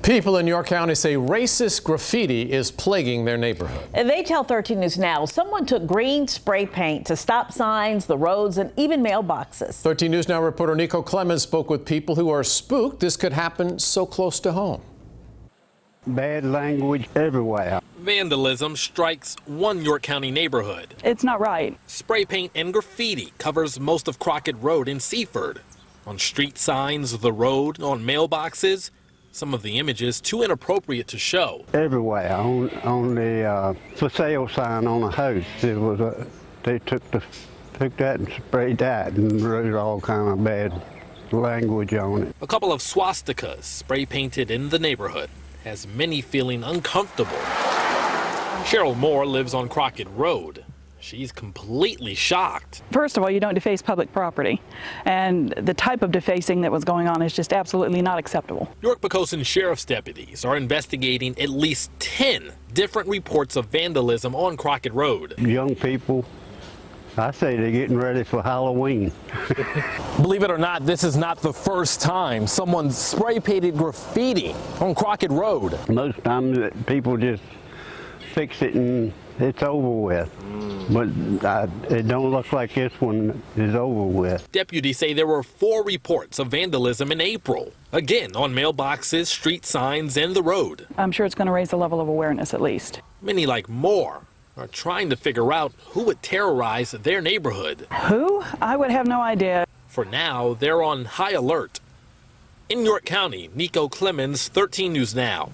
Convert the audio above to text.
People in York County say racist graffiti is plaguing their neighborhood. They tell 13 News Now someone took green spray paint to stop signs, the roads, and even mailboxes. 13 News Now reporter Nico Clemens spoke with people who are spooked this could happen so close to home. Bad language everywhere. Vandalism strikes one York County neighborhood. It's not right. Spray paint and graffiti covers most of Crockett Road in Seaford. On street signs, the road, on mailboxes, some of the images too inappropriate to show. Everywhere. On the for sale sign on a house, they took that and sprayed that and wrote all kind of bad language on it. A couple of swastikas spray painted in the neighborhood has many feeling uncomfortable. Cheryl Moore lives on Crockett Road. She's completely shocked. First of all, you don't deface public property, and the type of defacing that was going on is just absolutely not acceptable. York-Poquoson Sheriff's deputies are investigating at least 10 different reports of vandalism on Crockett Road. Young people, I say they're getting ready for Halloween. Believe it or not, this is not the first time someone spray painted graffiti on Crockett Road. Most times people just fix it and it's over with. But it don't look like this one is over with. Deputies say there were 4 reports of vandalism in April. Again, on mailboxes, street signs, and the road. I'm sure it's going to raise the level of awareness at least. Many, like Moore, are trying to figure out who would terrorize their neighborhood. Who? I would have no idea. For now, they're on high alert. In York County, Nico Clemens, 13 News Now.